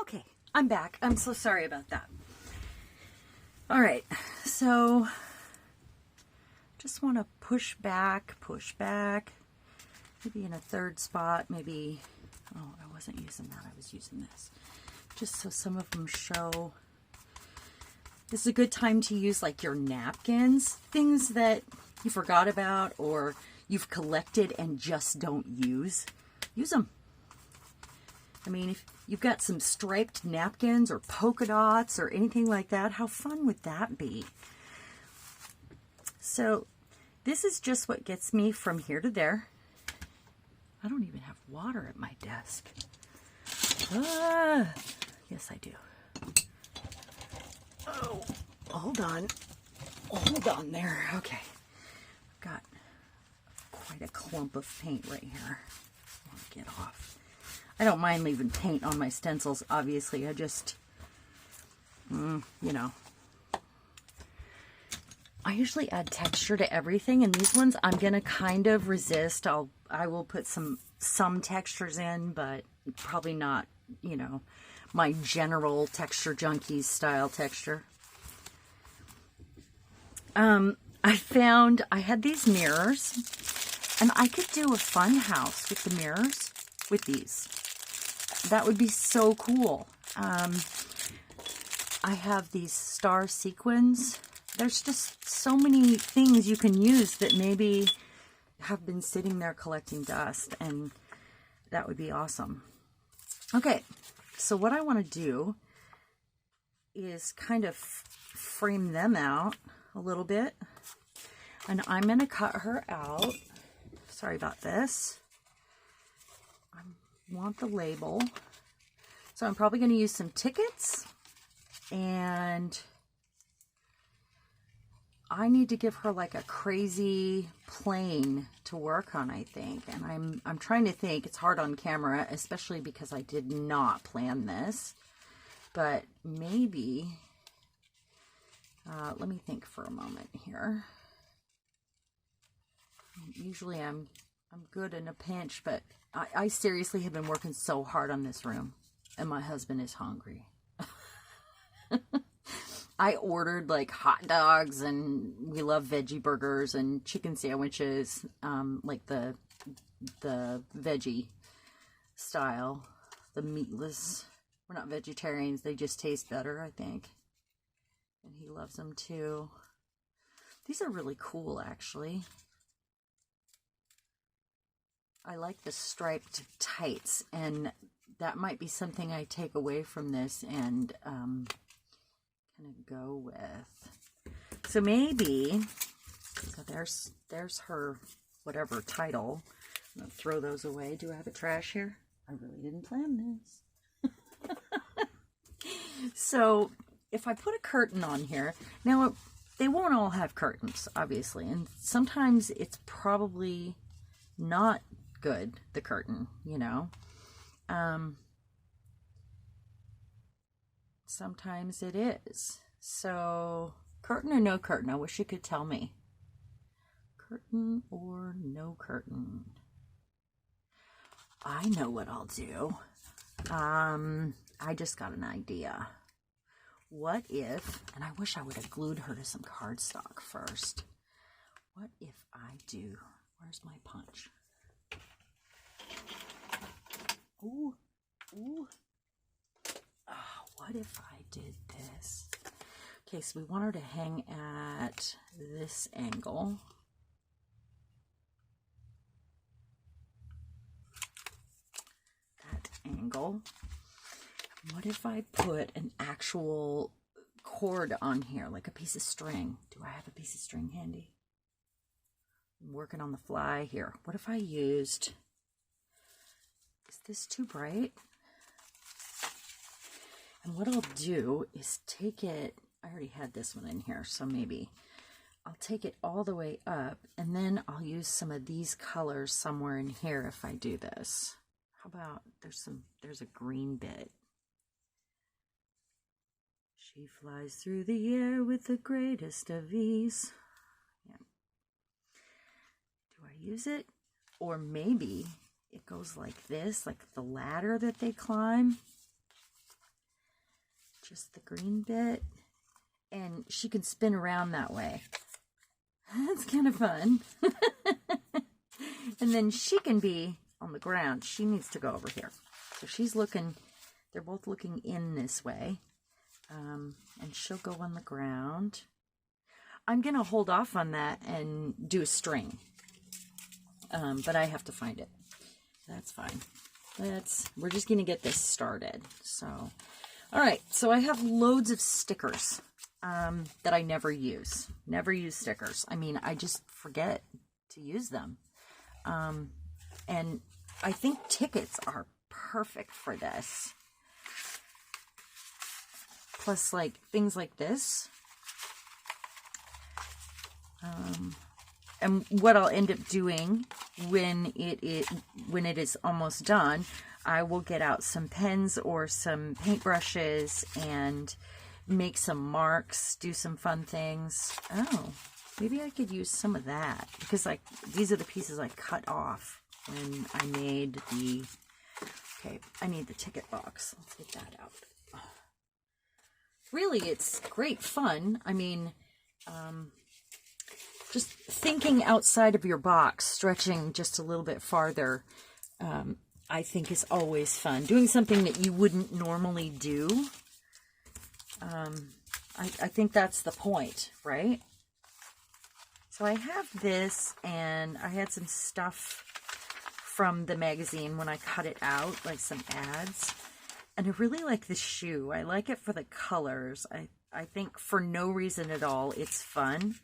Okay, I'm back. I'm so sorry about that. All right, so just want to push back, maybe in a third spot, maybe, oh, I wasn't using that, I was using this. Just so some of them show. This is a good time to use like your napkins, things that you forgot about or you've collected and just don't use. Use them. I mean, if you've got some striped napkins or polka dots or anything like that, how fun would that be? So this is just what gets me from here to there. I don't even have water at my desk. Yes, I do. Oh, hold on. Hold on there. Okay. I've got quite a clump of paint right here. I want to get off. I don't mind leaving paint on my stencils, obviously. I just, you know. I usually add texture to everything, and these ones I'm going to kind of resist. I will put some textures in, but probably not, you know, my general texture junkies style texture. I found I had these mirrors, and I could do a fun house with the mirrors with these. That would be so cool. I have these star sequins. There's just so many things you can use that maybe have been sitting there collecting dust, and that would be awesome. Okay, so what I want to do is kind of frame them out a little bit, and I'm going to cut her out. Sorry about this. I want the label. So I'm probably going to use some tickets, and I need to give her like a crazy plane to work on, I think. And I'm trying to think. It's hard on camera, especially because I did not plan this. But maybe, let me think for a moment here. Usually I'm good in a pinch, but I seriously have been working so hard on this room, and my husband is hungry. I ordered like hot dogs, and we love veggie burgers and chicken sandwiches, like the veggie style, the meatless. We're not vegetarians, they just taste better, I think. And he loves them too. These are really cool, actually. I like the striped tights, and that might be something I take away from this and kind of go with. So maybe, so there's her whatever title. I'm going to throw those away. Do I have a trash here? I really didn't plan this. So if I put a curtain on here, now they won't all have curtains, obviously, and sometimes it's probably not good, the curtain, you know. Sometimes it is. So curtain or no curtain? I wish you could tell me. Curtain or no curtain? I know what I'll do. I just got an idea. What if, and I wish I would have glued her to some cardstock first. What if I do, where's my punch? Ooh, ooh. Oh, what if I did this? Okay, so we want her to hang at this angle. That angle. What if I put an actual cord on here, like a piece of string? Do I have a piece of string handy? I'm working on the fly here. What if I used... Is this too bright? And what I'll do is take it, I already had this one in here, so maybe I'll take it all the way up, and then I'll use some of these colors somewhere in here if I do this. How about, there's a green bit. She flies through the air with the greatest of ease. Yeah. Do I use it? Or maybe it goes like this, like the ladder that they climb. just the green bit, and she can spin around that way. That's kind of fun. And then she can be on the ground. She needs to go over here. So she's looking, they're both looking in this way. And she'll go on the ground. I'm going to hold off on that and do a string. But I have to find it. That's fine. We're just going to get this started. So, all right. So I have loads of stickers that I never use. Never use stickers. I mean, I just forget to use them. And I think tickets are perfect for this. Plus, like, things like this. And what I'll end up doing when it is almost done, I will get out some pens or some paintbrushes and make some marks, do some fun things. Oh, maybe I could use some of that, because like these are the pieces I cut off when I made the, okay, I need the ticket box. Let's get that out. Really, it's great fun. I mean, just thinking outside of your box, stretching just a little bit farther, I think is always fun. Doing something that you wouldn't normally do. I think that's the point, right? So I have this, and I had some stuff from the magazine when I cut it out, like some ads. And I really like this shoe. I like it for the colors. I think for no reason at all, it's fun.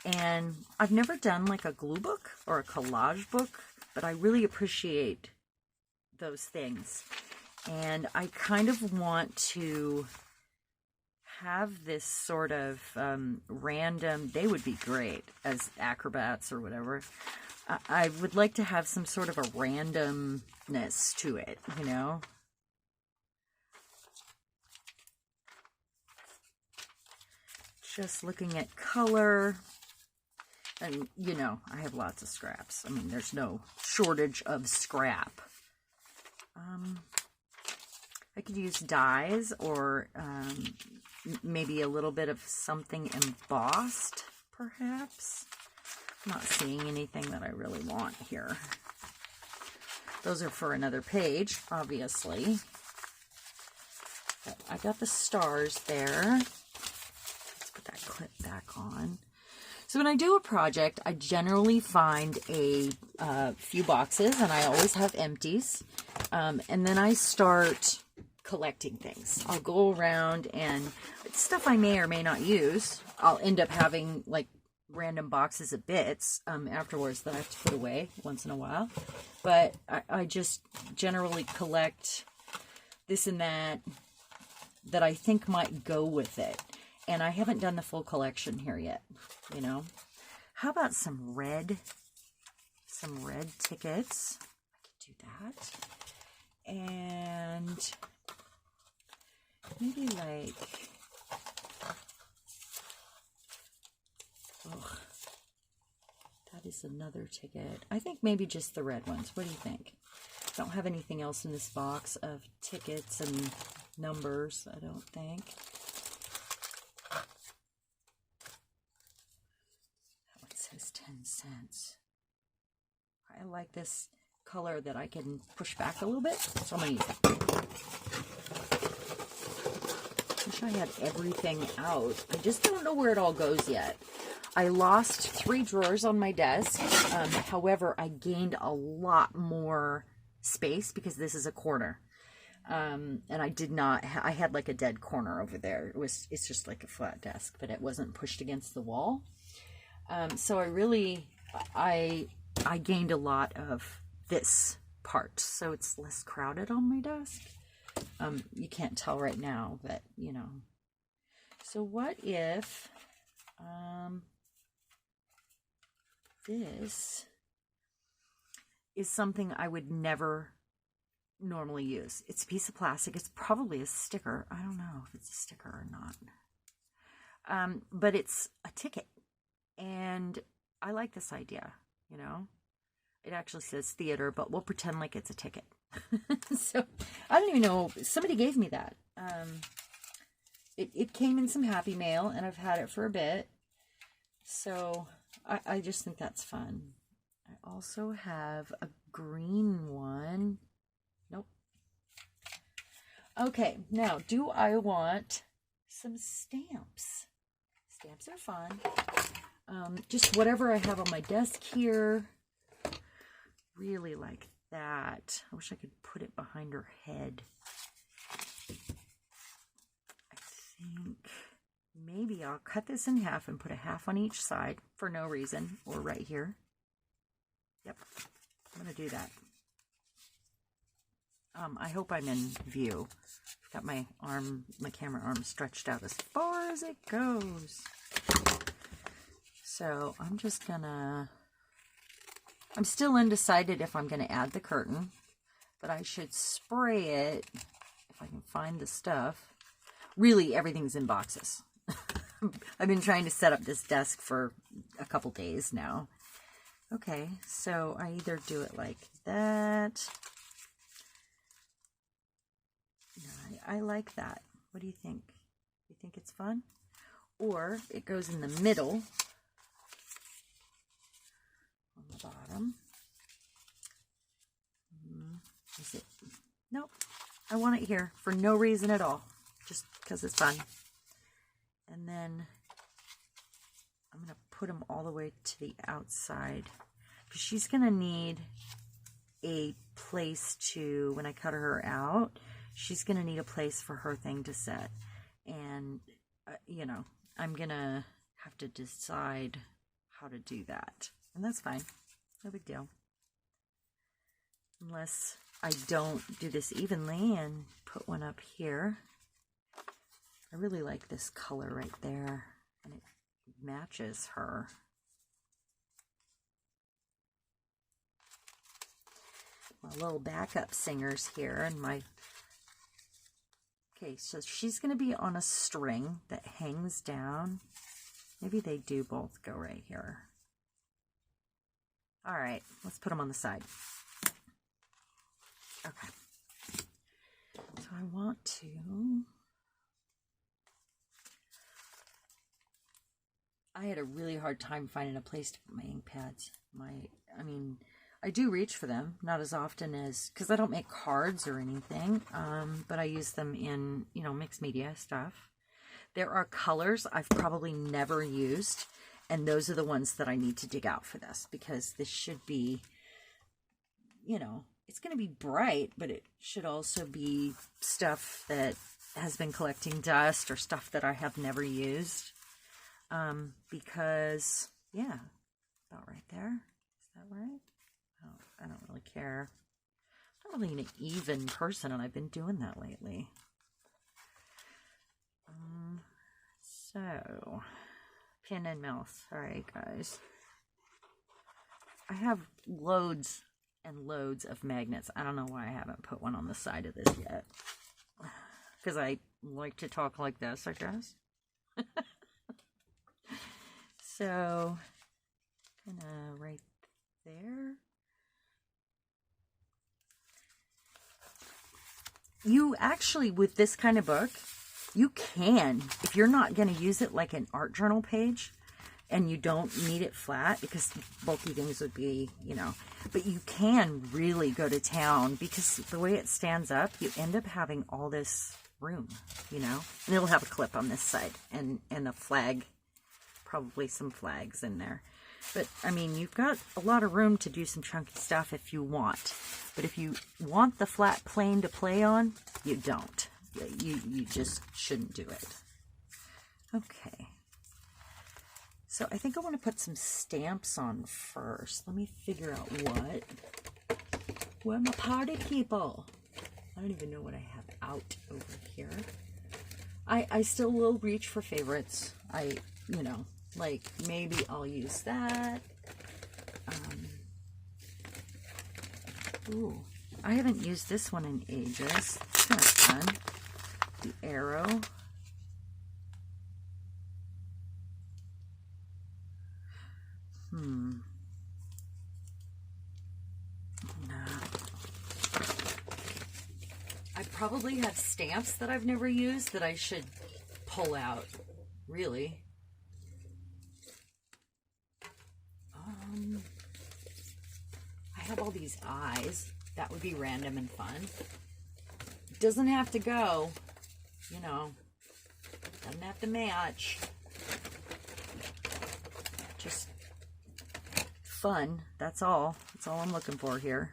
And I've never done like a glue book or a collage book, but I really appreciate those things. And I kind of want to have this sort of random, they would be great as acrobats or whatever. I would like to have some sort of a randomness to it, you know? Just looking at color. And, you know, I have lots of scraps. I mean, there's no shortage of scrap. I could use dies or maybe a little bit of something embossed, perhaps. I'm not seeing anything that I really want here. Those are for another page, obviously. But I got the stars there. Let's put that clip back on. So when I do a project, I generally find a few boxes, and I always have empties. And then I start collecting things. I'll go around, and stuff I may or may not use, I'll end up having like random boxes of bits afterwards that I have to put away once in a while. But I just generally collect this and that I think might go with it. And I haven't done the full collection here yet, you know. How about some red tickets? I could do that. And maybe like, oh, that is another ticket. I think maybe just the red ones. What do you think? Don't have anything else in this box of tickets and numbers, I don't think. That one says 10 cents. I like this color that I can push back a little bit, so I'm going to use it. Wish I had everything out. I just don't know where it all goes yet. I lost 3 drawers on my desk. However, I gained a lot more space because this is a corner. And I did not, I had like a dead corner over there. It's just like a flat desk, but it wasn't pushed against the wall. So I gained a lot of this part, so it's less crowded on my desk. You can't tell right now, but you know. So what if this is something I would never normally use? It's a piece of plastic. It's probably a sticker. I don't know if it's a sticker or not. But it's a ticket, and I like this idea, you know. It actually says theater, but we'll pretend like it's a ticket. So I don't even know. Somebody gave me that. it came in some Happy Mail, and I've had it for a bit. So I just think that's fun. I also have a green one. Nope. Okay, now, do I want some stamps? Stamps are fun. Just whatever I have on my desk here. Really like that. I wish I could put it behind her head. I think maybe I'll cut this in half and put a half on each side for no reason, or right here. Yep, I'm going to do that. I hope I'm in view. I've got my camera arm stretched out as far as it goes. So I'm just gonna, I'm still undecided if I'm gonna add the curtain, but I should spray it if I can find the stuff. Really, everything's in boxes. I've been trying to set up this desk for a couple days now. Okay, so I either do it like that. I like that. What do you think? You think it's fun? Or it goes in the middle on the bottom. Is it? Nope. I want it here for no reason at all. Just because it's fun. And then I'm going to put them all the way to the outside. Because she's going to need a place to, when I cut her out, she's going to need a place for her thing to set. And, you know, I'm going to have to decide how to do that. And that's fine. No big deal. Unless I don't do this evenly and put one up here. I really like this color right there. And it matches her. My little backup singers here and my... Okay, so she's going to be on a string that hangs down. Maybe they do both go right here. All right, let's put them on the side. Okay. So I want to... I had a really hard time finding a place to put my ink pads. I mean, I do reach for them, not as often as, because I don't make cards or anything, but I use them in, you know, mixed media stuff. There are colors I've probably never used, and those are the ones that I need to dig out for this, because this should be, you know, it's going to be bright, but it should also be stuff that has been collecting dust or stuff that I have never used, because, yeah, about right there. Is that right? I don't really care. I'm not really an even person, and I've been doing that lately. So, pin and mouse. All right, guys. I have loads and loads of magnets. I don't know why I haven't put one on the side of this yet. Because I like to talk like this, I guess. So, kind of right there. You actually, with this kind of book, you can, if you're not going to use it like an art journal page, and you don't need it flat, because bulky things would be, you know, but you can really go to town, because the way it stands up, you end up having all this room, you know, and it'll have a clip on this side, and a flag, probably some flags in there. But, I mean, you've got a lot of room to do some chunky stuff if you want. But if you want the flat plane to play on, you don't. You just shouldn't do it. Okay. So I think I want to put some stamps on first. Let me figure out what. Where are my party people? I don't even know what I have out over here. I still will reach for favorites. You know, like maybe I'll use that. Ooh, I haven't used this one in ages. It's kind of fun. The arrow. No. I probably have stamps that I've never used that I should pull out, really. I have all these eyes. That would be random and fun. Doesn't have to go, you know, doesn't have to match. Just fun. That's all. That's all I'm looking for here.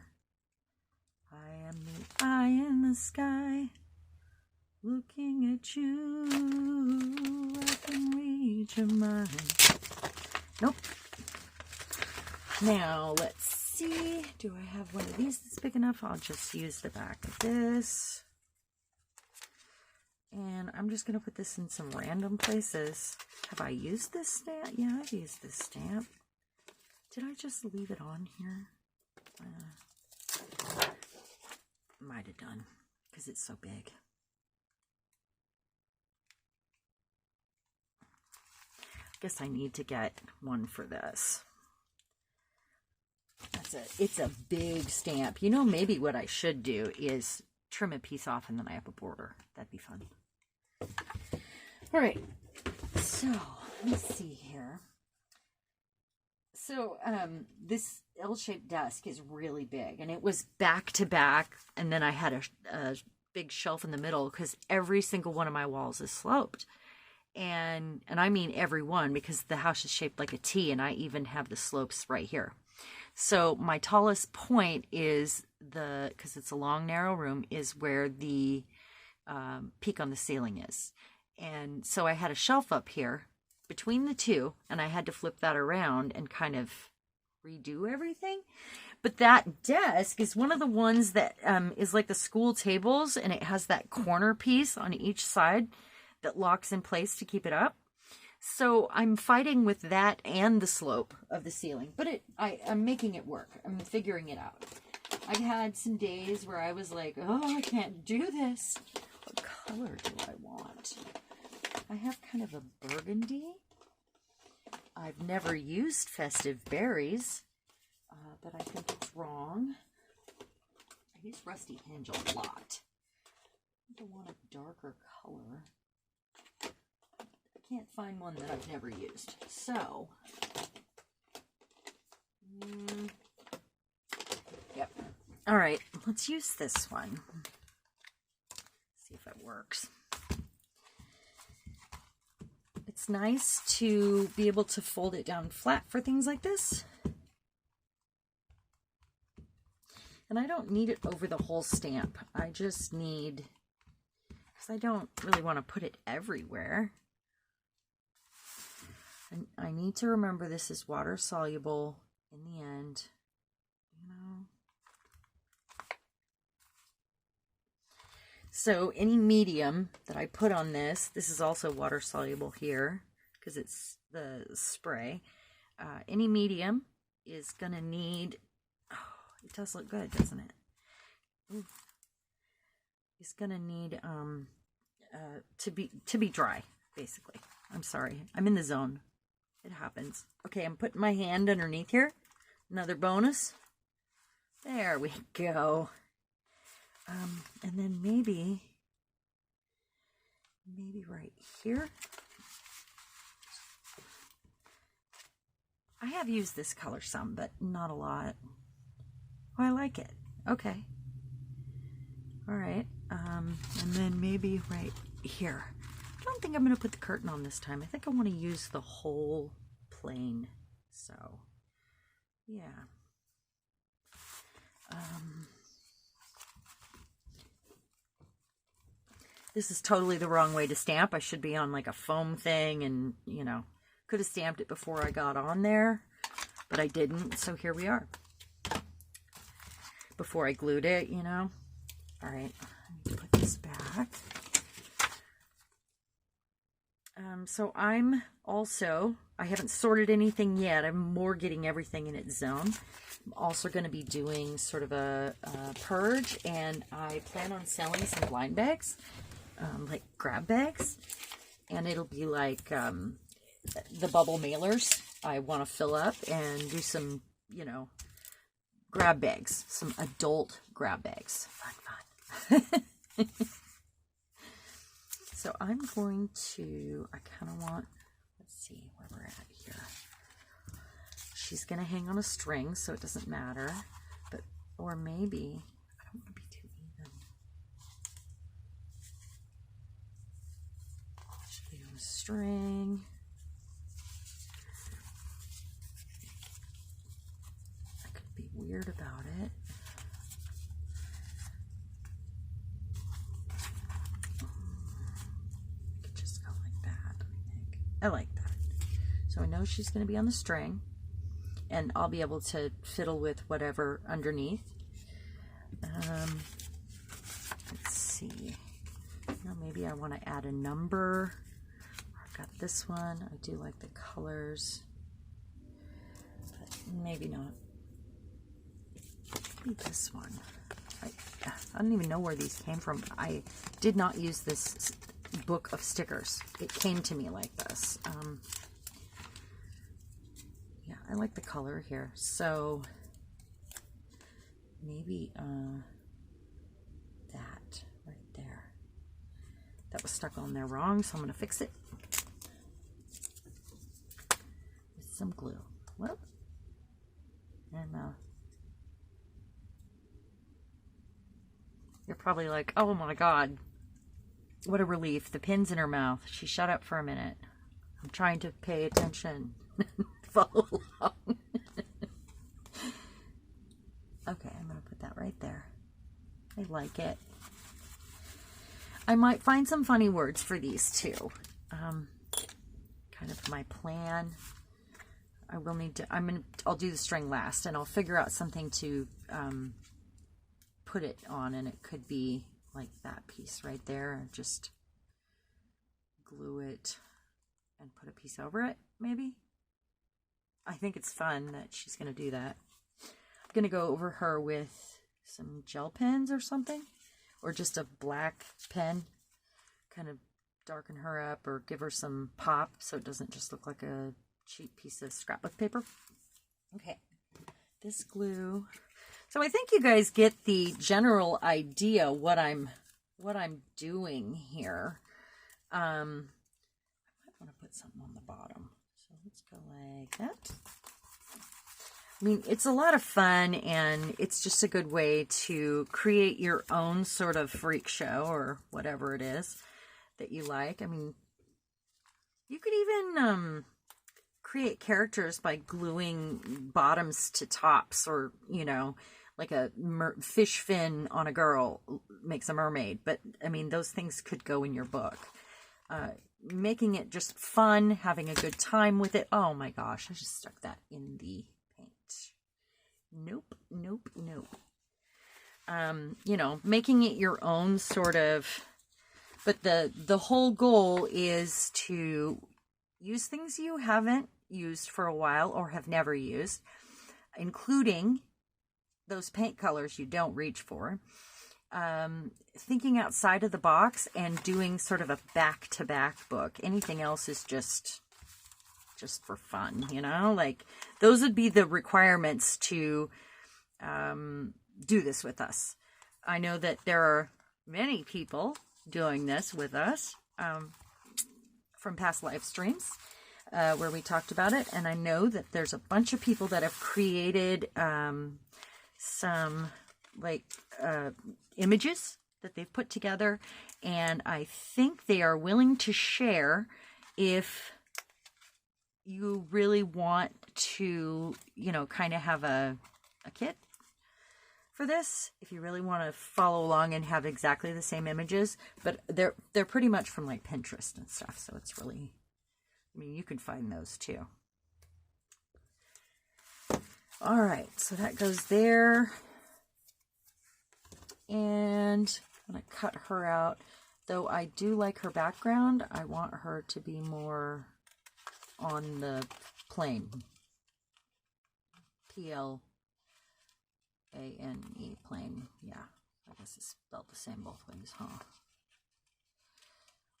I am the eye in the sky, looking at you. I can read your mind. Nope. Now, let's see. Do I have one of these that's big enough? I'll just use the back of this. And I'm just going to put this in some random places. Have I used this stamp? Yeah, I've used this stamp. Did I just leave it on here? Might have done, because it's so big. I guess I need to get one for this. It's a big stamp. You know, maybe what I should do is trim a piece off and then I have a border. That'd be fun. All right, so let's see here. So this L-shaped desk is really big, and it was back to back, and then I had a big shelf in the middle because every single one of my walls is sloped. And I mean every one, because the house is shaped like a T, and I even have the slopes right here. So my tallest point is because it's a long, narrow room, is where the peak on the ceiling is. And so I had a shelf up here between the two, and I had to flip that around and kind of redo everything. But that desk is one of the ones that is like the school tables, and it has that corner piece on each side that locks in place to keep it up. So I'm fighting with that and the slope of the ceiling, but I'm making it work. I'm figuring it out. I've had some days where I was like, oh, I can't do this. What color do I want? I have kind of a burgundy. I've never used Festive Berries, but I think it's wrong. I use Rusty Hinge a lot. I want a darker color. I can't find one that I've never used. So, yep. All right, let's use this one. See if it works. It's nice to be able to fold it down flat for things like this. And I don't need it over the whole stamp. I just need, because I don't really want to put it everywhere. And I need to remember this is water soluble in the end, you know. So any medium that I put on this is also water soluble here because it's the spray. Any medium is gonna need, oh, it does look good, doesn't it? Ooh. It's gonna need to be dry, basically. I'm sorry, I'm in the zone. It happens. Okay, I'm putting my hand underneath here. Another bonus. There we go. And then maybe right here. I have used this color some, but not a lot. Oh, I like it. Okay. All right. And then maybe right here. I don't think I'm going to put the curtain on this time. I think I want to use the whole plane. So, yeah. This is totally the wrong way to stamp. I should be on like a foam thing and, you know, could have stamped it before I got on there, but I didn't. So here we are. Before I glued it, you know. All right, I need to put this back. So I'm also, I haven't sorted anything yet. I'm more getting everything in its zone. I'm also going to be doing sort of a purge, and I plan on selling some blind bags, like grab bags, and it'll be like the bubble mailers I want to fill up and do some, you know, grab bags, some adult grab bags. Fun, fun. So I'm going to, I kind of want, let's see where we're at here. She's going to hang on a string, so it doesn't matter. But, or maybe, I don't want to be too even. She'll be on a string. I could be weird about it. I could just go like that, I think. I like that. So I know she's going to be on the string. And I'll be able to fiddle with whatever underneath. Let's see. Now maybe I want to add a number. I've got this one. I do like the colors. But maybe not. Maybe this one. I don't even know where these came from. I did not use this book of stickers. It came to me like this. Yeah, I like the color here. So maybe that right there. That was stuck on there wrong, so I'm going to fix it with some glue. Whoop. And you're probably like, oh my God, what a relief. The pin's in her mouth. She shut up for a minute. I'm trying to pay attention. Follow along. Okay, I'm going to put that right there. I like it. I might find some funny words for these too. Kind of my plan. I will need to, I'll do the string last and I'll figure out something to put it on, and it could be like that piece right there, and just glue it and put a piece over it, maybe. I think it's fun that she's going to do that. I'm going to go over her with some gel pens or something, or just a black pen, kind of darken her up or give her some pop so it doesn't just look like a cheap piece of scrapbook paper. Okay, this glue. So I think you guys get the general idea what I'm doing here. I might want to put something on the bottom. So let's go like that. I mean, it's a lot of fun, and it's just a good way to create your own sort of freak show or whatever it is that you like. I mean, you could even create characters by gluing bottoms to tops, or, you know, like a fish fin on a girl makes a mermaid. But, I mean, those things could go in your book. Making it just fun, having a good time with it. Oh my gosh, I just stuck that in the paint. Nope, nope, nope. You know, making it your own sort of, but the whole goal is to use things you haven't used for a while or have never used, including those paint colors you don't reach for. Thinking outside of the box and doing sort of a back-to-back book. Anything else is just for fun, you know? Like, those would be the requirements to do this with us. I know that there are many people doing this with us from past live streams where we talked about it, and I know that there's a bunch of people that have created some like images that they've put together, and I think they are willing to share if you really want to, you know, kind of have a kit for this, if you really want to follow along and have exactly the same images. But they're pretty much from like Pinterest and stuff, so it's really, I mean, you can find those too. All right, so that goes there. And I'm going to cut her out. Though I do like her background, I want her to be more on the plane. Plane, plane. Yeah, I guess it's spelled the same both ways, huh?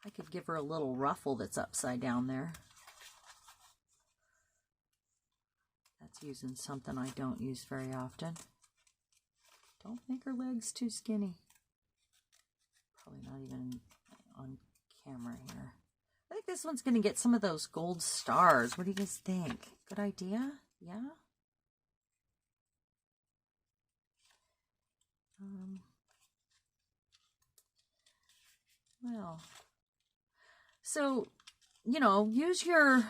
I could give her a little ruffle that's upside down there. That's using something I don't use very often. Don't make her legs too skinny. Probably not even on camera here. I think this one's going to get some of those gold stars. What do you guys think? Good idea? Yeah? Well, so, you know, use your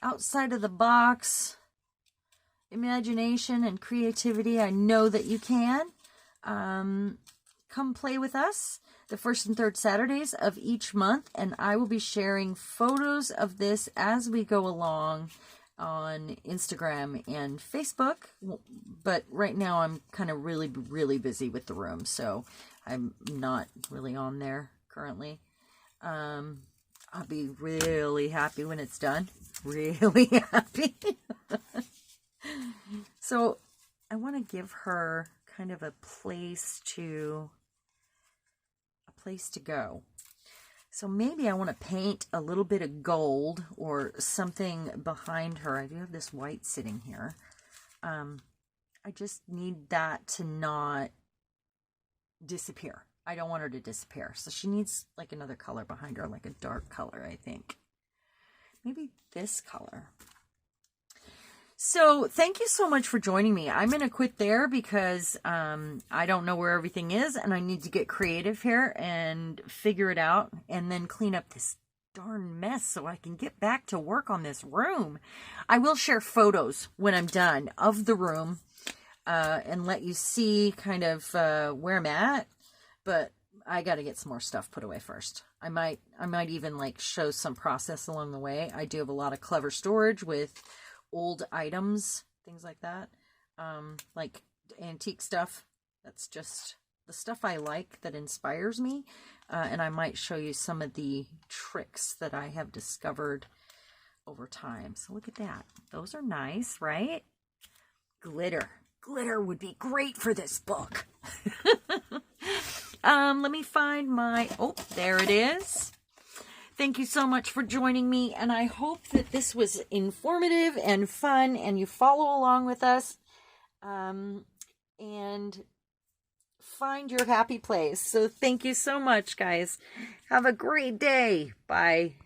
outside of the box imagination and creativity. I know that you can. Come play with us the first and third Saturdays of each month, and I will be sharing photos of this as we go along on Instagram and Facebook. But right now I'm kind of really busy with the room, so I'm not really on there currently. I'll be really happy when it's done. Really happy. So I want to give her kind of a place to go. So maybe I want to paint a little bit of gold or something behind her. I do have this white sitting here. I just need that to not disappear. I don't want her to disappear. So she needs like another color behind her, like a dark color, I think. Maybe this color. So thank you so much for joining me. I'm going to quit there because I don't know where everything is, and I need to get creative here and figure it out and then clean up this darn mess so I can get back to work on this room. I will share photos when I'm done of the room and let you see kind of where I'm at, but I got to get some more stuff put away first. I might even like show some process along the way. I do have a lot of clever storage with old items, things like that, like antique stuff. That's just the stuff I like that inspires me, and I might show you some of the tricks that I have discovered over time. So look at that. Those are nice, right? Glitter would be great for this book. Let me find my, oh, there it is. Thank you so much for joining me, and I hope that this was informative and fun, and you follow along with us, and find your happy place. So thank you so much, guys. Have a great day. Bye.